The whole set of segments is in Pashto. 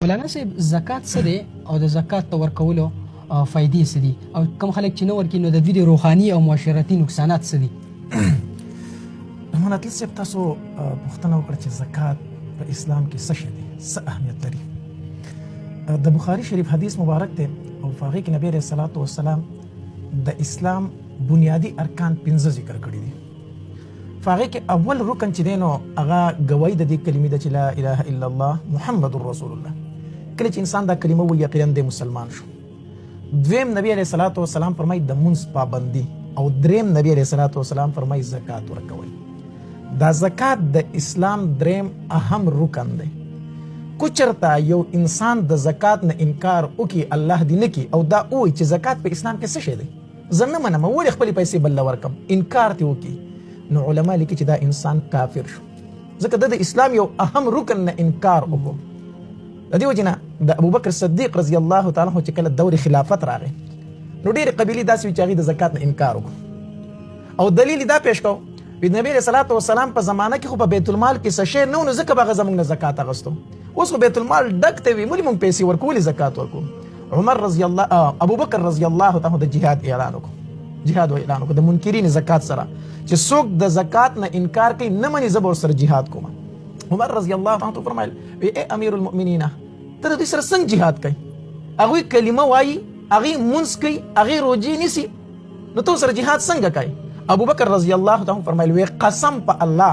مولانا صاحب زکات څه دی او د زکات ته ورکولو فایدې څه دي او کوم خلک چې نه ورکوي نو د دوی د روحاني او معاشرتي نقصانات څه دي؟ رحمان اتل صاحب تاسو پوښتنه وکړه چې زکات په اسلام کې څه شی دی، څه اهمیت لري. د بخاري شریف حدیث مبارک دی او په هغې کې نبی علیه الصلاة والسلام د اسلام بنیادي ارکان 5 ذکر کړي دي. په هغې کې اول رکن چې دی نو هغه ګواهي د دې کلمې ده چې لا اله الا الله محمد رسول الله. کله چې انسان دا کلمه ووایي یقینا دی مسلمان شو. دویم نبی علیه الصلاة والسلام فرمایي د مونځ پابندي او دریم نبی علیه الصلاة والسلام فرمایي زکات ورکوئ. دا زکات د اسلام دریم اهم رکن دی. کو چرته یو انسان د زکات نه انکار وکړي الله دې نه کړي او دا ووایي چې زکات په اسلام کې څه شی دی، زه نه منم ولې خپلې پیسې بل له ورکم، انکار ترې وکړي، نو علما لیکي چې دا انسان کافر شو، ځکه د اسلام یو اهم رکن نه انکار وکړو. د دې وجې نه د ابوبکر صدیق رضی الله تعالی عنه چې کله دور خلافت راغی نو ډېرې قبیلې داسې وي چې هغوی د زکات نه انکار وکړو او دلیل یې دا پیش کړو چې نبي علیه صلات وسلام په زمانه کې خو په بیت المال کې څه شی نه و نو ځکه به هغه زموږ نه زکات اخیستو. اوس خو بیت المال ډک ته وي ولې موږ پیسې ورکو، ولې زکات ورکو؟ عمر رضی الله ابوبکر رضی الله تعالی د جهاد اعلان وکړو، جهاد اعلان وکړو د منکرین زکات سره چې څوک د زکات نه انکار کوي نه مني زه به ورسره جهاد کوم. عمر رضی الله عنه فرمایل ای امیر المؤمنین ته د دوی سره څنګه جهاد کوي؟ هغوی کلمه وایي، هغوی مونځ کوي، هغوی روجې نیسي، نو ته سره جهاد څنګه کوي؟ ابوبکر رضی الله عنه فرمایل وی قسم په الله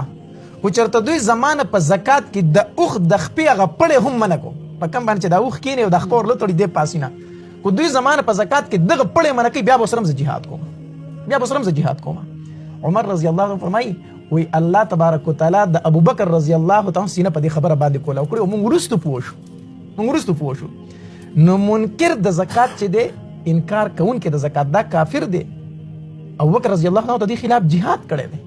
خو چېرته دوی زمانه په زکات کې د اوښ د خپې هغه پړی هم منع کو، په کم باندې چې دا اوښ کینې او د خپه ورلتړي دی پاسي نه، خو دوی زمانه په زکات کې دغه پړی منع کوي بیا به ورسره هم زه جهاد کوم، بیا به ورسره هم زه جهاد کوم. عمر رضی الله عنه فرمایي وی الله تبارک وتعالی د ابوبکر رضی الله تعالی سینه په دې خبره باندې کوله او کړی او موږ وروسته پوه شو. نو منکر د زکات چې دی انکار کوونکی د زکات دا کافر دی. ابوبکر رضی الله عنه د دې خلاف جهاد کړی دی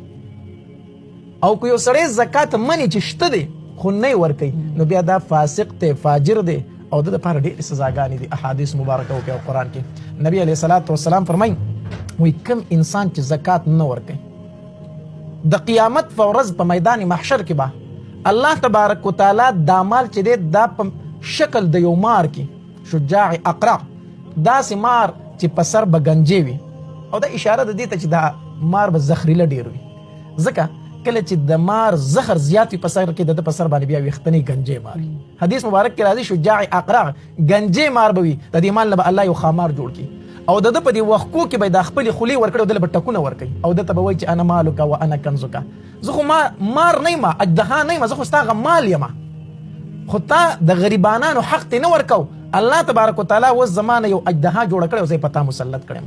او که یو سړی زکات مني چې شته دی خو نه یې ورکوي نو بیا دا فاسق دی، فاجر دی او د دپاره ډېرې سزاګانې دي. احادیث مبارکه وکړي او قرآن کې نبي علیه صلات وسلام فرمایي وایي کوم انسان چې زکات نه ورکوي د قیامت په ورځ په میدان محشر کې به الله تبارک وتعالی دا مال چې دی دا په شکل د یو مار کې شجاع اقرع داسې مار چې په سر به گنجې وي او دا اشاره د دې ته چې دا مار به زخریله ډېر وي، ځکه کله چې د مار زخر زیات وي په سر کې د په سر باندې بیا ویښتنې گنجې مار. حدیث مبارک کې راځي شجاع اقرع گنجې مار به وي، د دې مال نه به الله یو خامار جوړ کړي او د ده په دې وښکو کې به د خپلې خولې ورکړي او دله به ټکونه ورکوي او ده ته به وایي چې انا مالک و انا کنزک، زه خو مار نه یم، اجدها نه یم، زه خو ستا هغه مال یم، خو تا د غریبانانو حق ته نه ورکو، الله تبارک وتعالی اوس زما نه یو اجدها جوړه کړې او زه یې په تا مسلط کړم،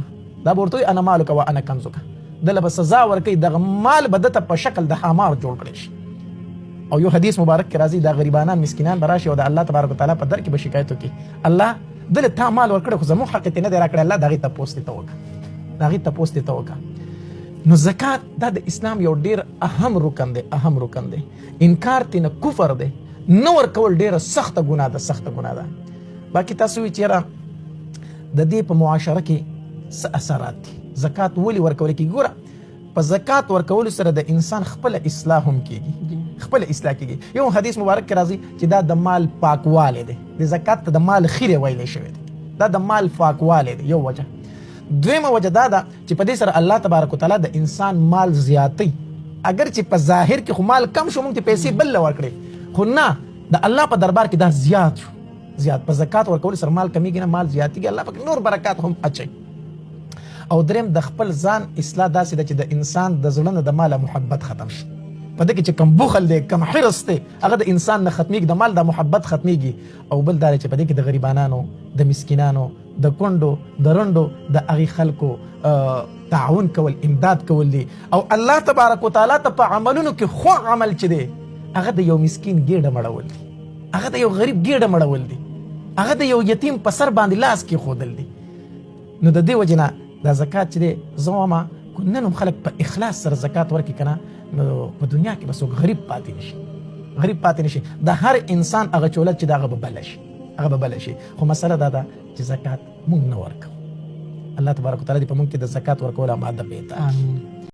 دا به ورته وایي انا مالک و انا کنزک، دله به سزا ورکوي، دغه مال به دته په شکل د حمار جوړ کړی شي. او یو حدیث مبارک کې راځي دا غریبانان مسکینان به راشي او د الله تبارک وتعالی په در کې به شکایت وکړي الله دله تا مال ورکړی خو زموږ حق ته نه دی راکړی، الله د هغې تپوس دې ته وکړه، د هغې تپوس دې ته وکړه. نو زکات دا د اسلام یو ډېر اهم رکن دی، انکار ترې نه کفر دی، نه ورکول ډېره سخته ګناه ده. باقي تاسو وایي چې یاره د دې په معاشره کې څه اثرات دي، زکات ولې ورکول کېږي؟ ګوره په زکات ورکولو سره د انسان خپله اصلاح هم کېږي، یو حدیث مبارک کې راځي چې دا د مال پاکوالی دی، د زکات ته د مال خیرې ویلی شوی دی، دا د مال پاکوالی دی یو وجه. دویمه وجه دا ده چې په دې سره الله تبارک وتعالی د انسان مال زیاتی، اگر چې په ظاهر کې خو مال کم شو موږ ته پیسې بل له ورکړې خو نه د الله په دربار کې دا زیات شو، په زکات ورکولو سره مال کمیږي نه، مال زیاتېږي، الله پکې نور برکات هم اچوي. او دریم د خپل ځان اصلاح داسې ده چې د انسان د زړه نه د ماله محبت ختم شي، په دې کې چې کم بخل دی کم حرص دی هغه د انسان نه ختمیږي، د مال د محبت ختمیږي. او بل دا دی چې په دې کې د غریبانانو، د مسکینانو، د کونډو، د رنډو د هغې خلکو تعاون کول، امداد کول دی. او الله تبارک وتعالی ته په عملونو کې خو عمل چې دی هغه د یو مسکین ګېډه مړول دی، هغه د یو غریب ګېډه مړول دی، هغه د یو یتیم په سر باندې لاس کېښودل دی. نو د دې وجې نه دا زکات چې دی زه وایم نن هم خلک په اخلاص سره زکات ورکړي که نه نو په دنیا کې به څوک غریب پاتې نشي، د هر انسان هغه چولت چې د هغه به بله شي. خو مسله دا ده چې زکات موږ نه ورکوو. الله تبارک وتعالی دې په موږ کې د زکات ورکولو اماده پیدا کړي.